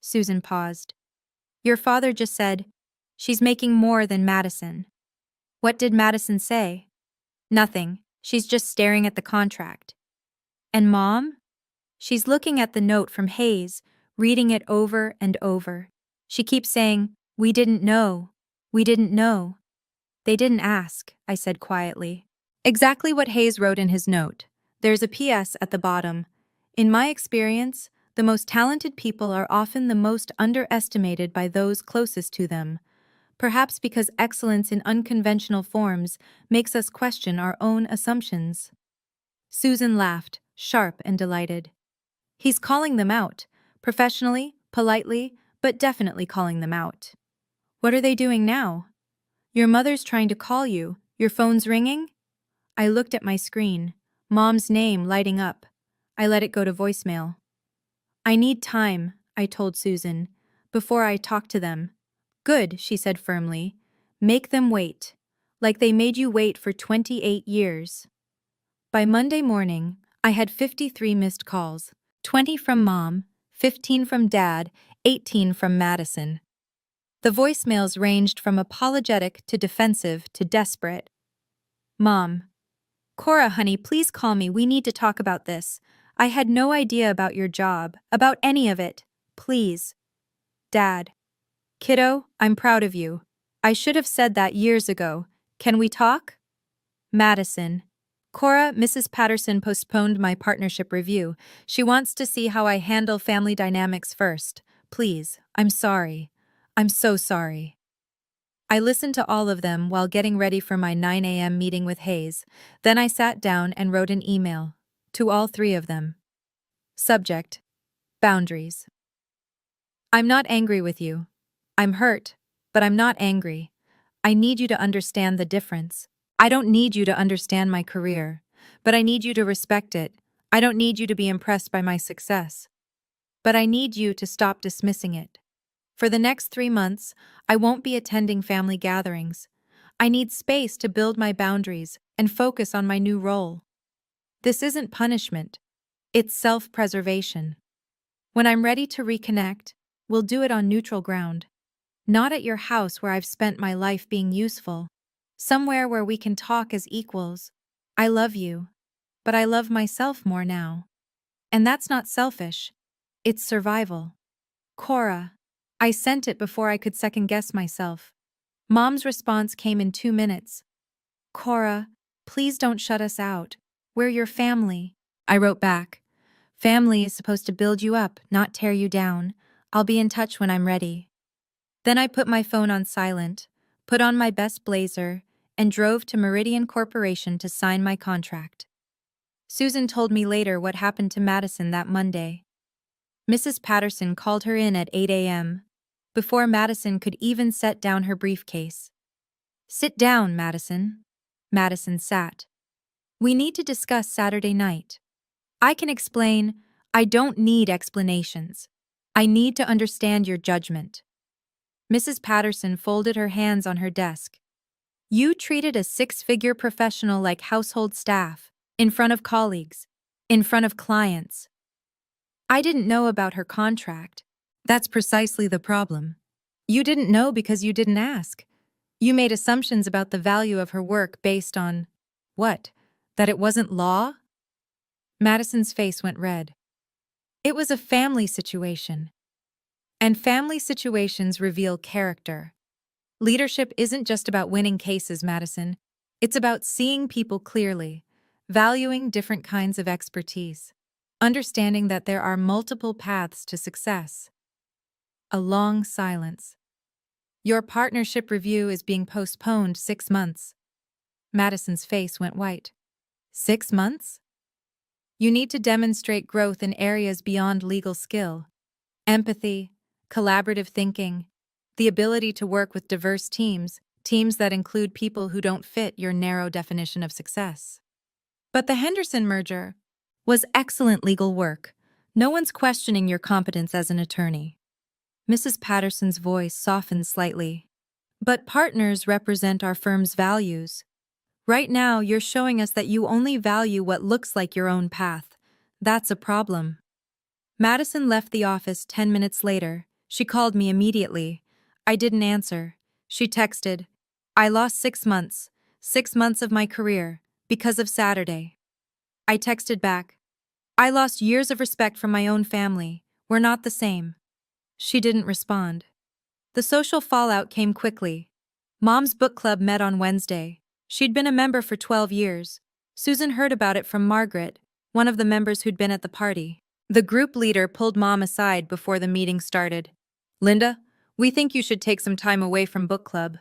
Susan paused. Your father just said, she's making more than Madison. What did Madison say? Nothing. She's just staring at the contract. And Mom? She's looking at the note from Hayes, reading it over and over. She keeps saying, we didn't know. We didn't know. They didn't ask, I said quietly. Exactly what Hayes wrote in his note. There's a PS at the bottom. In my experience, the most talented people are often the most underestimated by those closest to them. Perhaps because excellence in unconventional forms makes us question our own assumptions. Susan laughed, sharp and delighted. He's calling them out, professionally, politely, but definitely calling them out. What are they doing now? Your mother's trying to call you. Your phone's ringing? I looked at my screen, Mom's name lighting up. I let it go to voicemail. I need time, I told Susan, before I talk to them. Good, she said firmly. Make them wait. Like they made you wait for 28 years. By Monday morning, I had 53 missed calls. 20 from Mom, 15 from Dad, 18 from Madison. The voicemails ranged from apologetic to defensive to desperate. Mom. Cora, honey, please call me. We need to talk about this. I had no idea about your job, about any of it. Please. Dad. Kiddo, I'm proud of you. I should have said that years ago. Can we talk? Madison. Cora, Mrs. Patterson postponed my partnership review. She wants to see how I handle family dynamics first. Please, I'm sorry. I'm so sorry. I listened to all of them while getting ready for my 9 a.m. meeting with Hayes. Then I sat down and wrote an email. To all three of them. Subject: boundaries. I'm not angry with you. I'm hurt, but I'm not angry. I need you to understand the difference. I don't need you to understand my career, but I need you to respect it. I don't need you to be impressed by my success, but I need you to stop dismissing it. For the next 3 months, I won't be attending family gatherings. I need space to build my boundaries and focus on my new role. This isn't punishment, it's self-preservation. When I'm ready to reconnect, we'll do it on neutral ground. Not at your house where I've spent my life being useful. Somewhere where we can talk as equals. I love you, but I love myself more now. And that's not selfish. It's survival. Cora. I sent it before I could second-guess myself. Mom's response came in 2 minutes. Cora, please don't shut us out. We're your family. I wrote back. Family is supposed to build you up, not tear you down. I'll be in touch when I'm ready. Then I put my phone on silent, put on my best blazer, and drove to Meridian Corporation to sign my contract. Susan told me later what happened to Madison that Monday. Mrs. Patterson called her in at 8 a.m., before Madison could even set down her briefcase. Sit down, Madison. Madison sat. We need to discuss Saturday night. I can explain. I don't need explanations. I need to understand your judgment. Mrs. Patterson folded her hands on her desk. You treated a 6-figure professional like household staff, in front of colleagues, in front of clients. I didn't know about her contract. That's precisely the problem. You didn't know because you didn't ask. You made assumptions about the value of her work based on… what? That it wasn't law? Madison's face went red. It was a family situation. And family situations reveal character. Leadership isn't just about winning cases, Madison. It's about seeing people clearly, valuing different kinds of expertise, understanding that there are multiple paths to success. A long silence. Your partnership review is being postponed 6 months. Madison's face went white. 6 months? You need to demonstrate growth in areas beyond legal skill. Empathy, collaborative thinking, the ability to work with diverse teams that include people who don't fit your narrow definition of success. But the Henderson merger was excellent legal work. No one's questioning your competence as an attorney. Mrs. Patterson's voice softened slightly. But partners represent our firm's values. Right now, you're showing us that you only value what looks like your own path. That's a problem. Madison left the office 10 minutes later. She called me immediately. I didn't answer. She texted, I lost 6 months. 6 months of my career. Because of Saturday. I texted back. I lost years of respect from my own family. We're not the same. She didn't respond. The social fallout came quickly. Mom's book club met on Wednesday. She'd been a member for 12 years. Susan heard about it from Margaret, one of the members who'd been at the party. The group leader pulled Mom aside before the meeting started. Linda, we think you should take some time away from book club.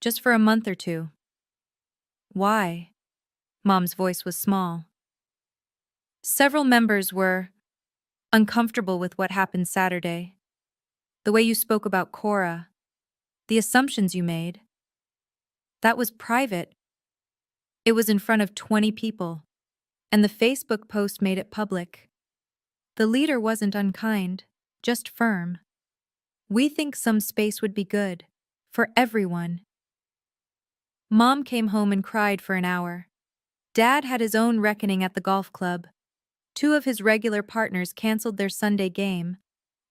Just for a month or 2. Why? Mom's voice was small. Several members were uncomfortable with what happened Saturday. The way you spoke about Cora. The assumptions you made. That was private. It was in front of 20 people. And the Facebook post made it public. The leader wasn't unkind, just firm. We think some space would be good. For everyone. Mom came home and cried for an hour. Dad had his own reckoning at the golf club. 2 of his regular partners canceled their Sunday game.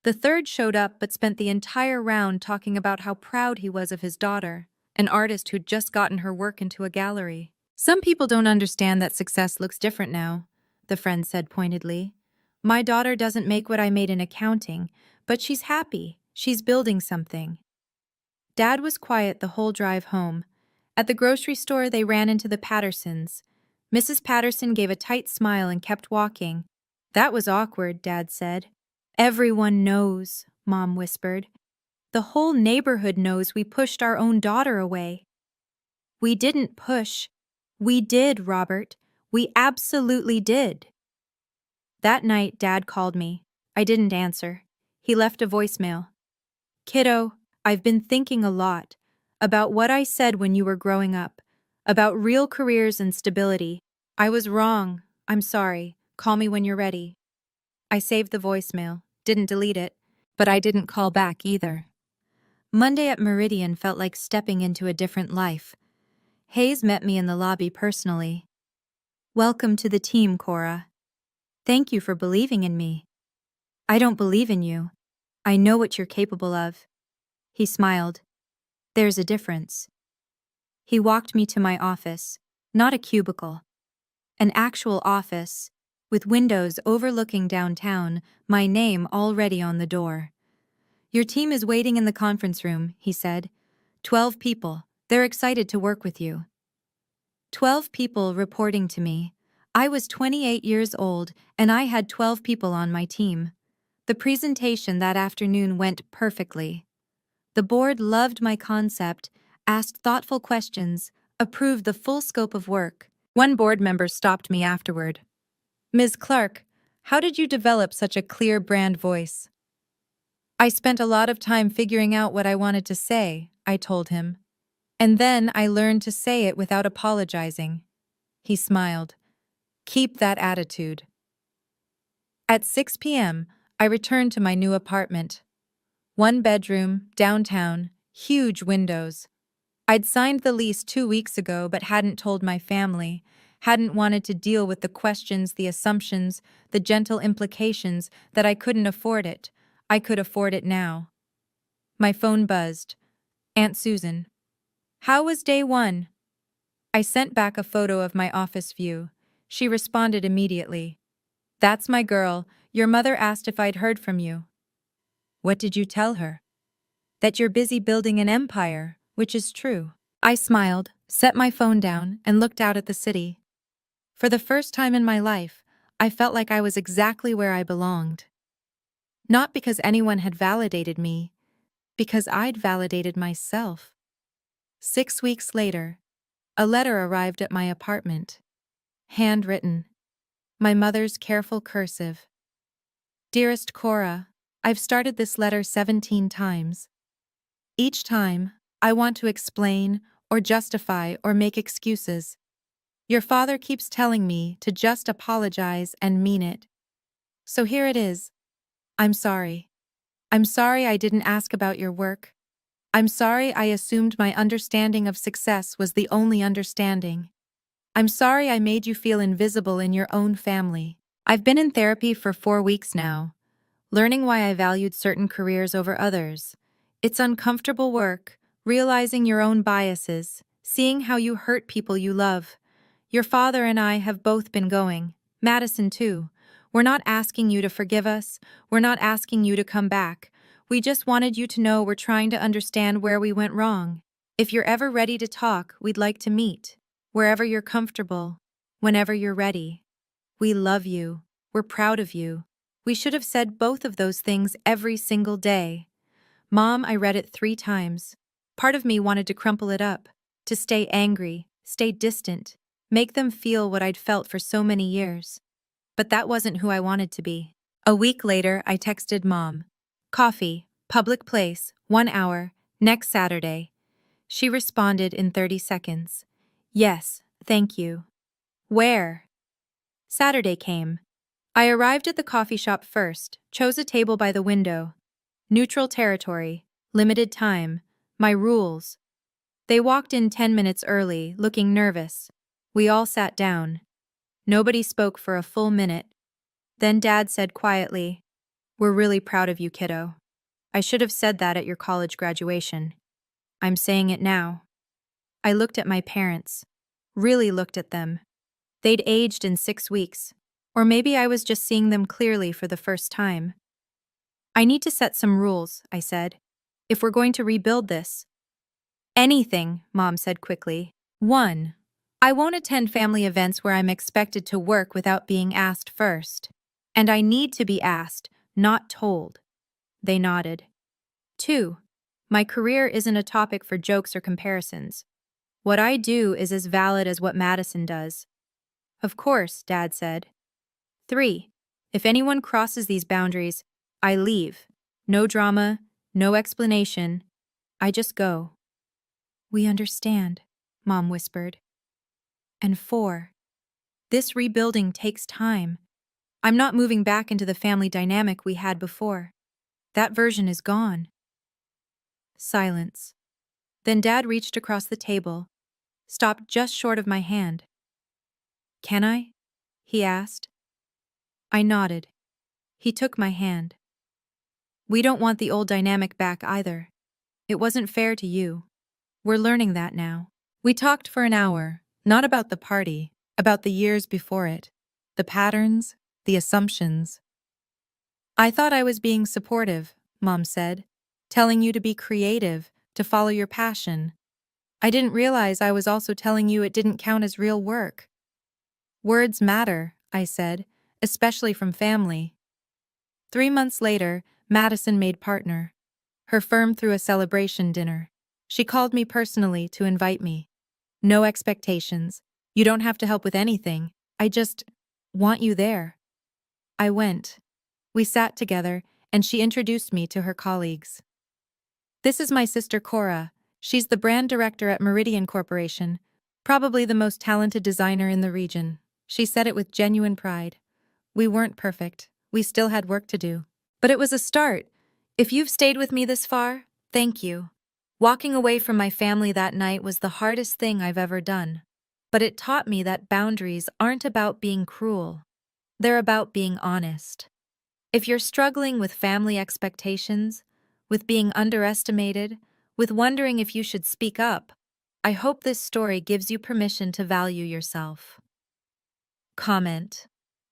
The third showed up but spent the entire round talking about how proud he was of his daughter, an artist who'd just gotten her work into a gallery. Some people don't understand that success looks different now, the friend said pointedly. My daughter doesn't make what I made in accounting, but she's happy. She's building something. Dad was quiet the whole drive home. At the grocery store, they ran into the Pattersons. Mrs. Patterson gave a tight smile and kept walking. That was awkward, Dad said. Everyone knows, Mom whispered. The whole neighborhood knows we pushed our own daughter away. We didn't push. We did, Robert. We absolutely did. That night, Dad called me. I didn't answer. He left a voicemail. Kiddo, I've been thinking a lot about what I said when you were growing up, about real careers and stability. I was wrong. I'm sorry. Call me when you're ready. I saved the voicemail, didn't delete it, but I didn't call back either. Monday at Meridian felt like stepping into a different life. Hayes met me in the lobby personally. Welcome to the team, Cora. Thank you for believing in me. I don't believe in you. I know what you're capable of. He smiled. There's a difference. He walked me to my office, not a cubicle. An actual office, with windows overlooking downtown, my name already on the door. Your team is waiting in the conference room, he said. 12 people. They're excited to work with you. 12 people reporting to me. I was 28 years old, and I had 12 people on my team. The presentation that afternoon went perfectly. The board loved my concept, asked thoughtful questions, approved the full scope of work. One board member stopped me afterward. Ms. Clark, how did you develop such a clear brand voice? I spent a lot of time figuring out what I wanted to say, I told him. And then I learned to say it without apologizing. He smiled. Keep that attitude. At 6 p.m., I returned to my new apartment. 1 bedroom, downtown, huge windows. I'd signed the lease 2 weeks ago but hadn't told my family, hadn't wanted to deal with the questions, the assumptions, the gentle implications that I couldn't afford it. I could afford it now. My phone buzzed. Aunt Susan. How was day 1? I sent back a photo of my office view. She responded immediately. That's my girl. Your mother asked if I'd heard from you. What did you tell her? That you're busy building an empire, which is true. I smiled, set my phone down, and looked out at the city. For the first time in my life, I felt like I was exactly where I belonged. Not because anyone had validated me, because I'd validated myself. 6 weeks later, a letter arrived at my apartment. Handwritten. My mother's careful cursive. Dearest Cora, I've started this letter 17 times. Each time, I want to explain or justify or make excuses. Your father keeps telling me to just apologize and mean it. So here it is. I'm sorry. I'm sorry I didn't ask about your work. I'm sorry I assumed my understanding of success was the only understanding. I'm sorry I made you feel invisible in your own family. I've been in therapy for 4 weeks now, learning why I valued certain careers over others. It's uncomfortable work, realizing your own biases, seeing how you hurt people you love. Your father and I have both been going. Madison too. We're not asking you to forgive us. We're not asking you to come back. We just wanted you to know we're trying to understand where we went wrong. If you're ever ready to talk, we'd like to meet. Wherever you're comfortable. Whenever you're ready. We love you. We're proud of you. We should have said both of those things every single day. Mom, I read it 3 times. Part of me wanted to crumple it up, to stay angry, stay distant, make them feel what I'd felt for so many years. But that wasn't who I wanted to be. A week later, I texted Mom. Coffee, public place, 1 hour, next Saturday. She responded in 30 seconds. Yes, thank you. Where? Saturday came. I arrived at the coffee shop first, chose a table by the window. Neutral territory, limited time, my rules. They walked in 10 minutes early, looking nervous. We all sat down. Nobody spoke for a full minute. Then Dad said quietly, "We're really proud of you, kiddo. I should have said that at your college graduation. I'm saying it now." I looked at my parents. Really looked at them. They'd aged in 6 weeks. Or maybe I was just seeing them clearly for the first time. I need to set some rules, I said. If we're going to rebuild this. Anything, Mom said quickly. 1. I won't attend family events where I'm expected to work without being asked first. And I need to be asked, not told. They nodded. 2. My career isn't a topic for jokes or comparisons. What I do is as valid as what Madison does. Of course, Dad said. 3. If anyone crosses these boundaries, I leave. No drama, no explanation. I just go. We understand, Mom whispered. And 4. This rebuilding takes time. I'm not moving back into the family dynamic we had before. That version is gone. Silence. Then Dad reached across the table, stopped just short of my hand. "Can I?" he asked. I nodded. He took my hand. "We don't want the old dynamic back either. It wasn't fair to you. We're learning that now." We talked for an hour, not about the party, about the years before it, the patterns, the assumptions. "I thought I was being supportive," Mom said, "telling you to be creative, to follow your passion. I didn't realize I was also telling you it didn't count as real work." "Words matter," I said, "especially from family." 3 months later, Madison made partner. Her firm threw a celebration dinner. She called me personally to invite me. "No expectations. You don't have to help with anything. I just want you there." I went. We sat together, and she introduced me to her colleagues. "This is my sister Cora. She's the brand director at Meridian Corporation, probably the most talented designer in the region." She said it with genuine pride. We weren't perfect. We still had work to do. But it was a start. If you've stayed with me this far, thank you. Walking away from my family that night was the hardest thing I've ever done. But it taught me that boundaries aren't about being cruel. They're about being honest. If you're struggling with family expectations, with being underestimated, with wondering if you should speak up, I hope this story gives you permission to value yourself. Comment: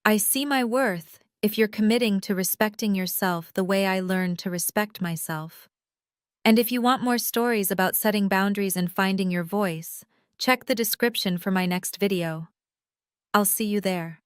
I see my worth if you're committing to respecting yourself the way I learned to respect myself. And if you want more stories about setting boundaries and finding your voice, check the description for my next video. I'll see you there.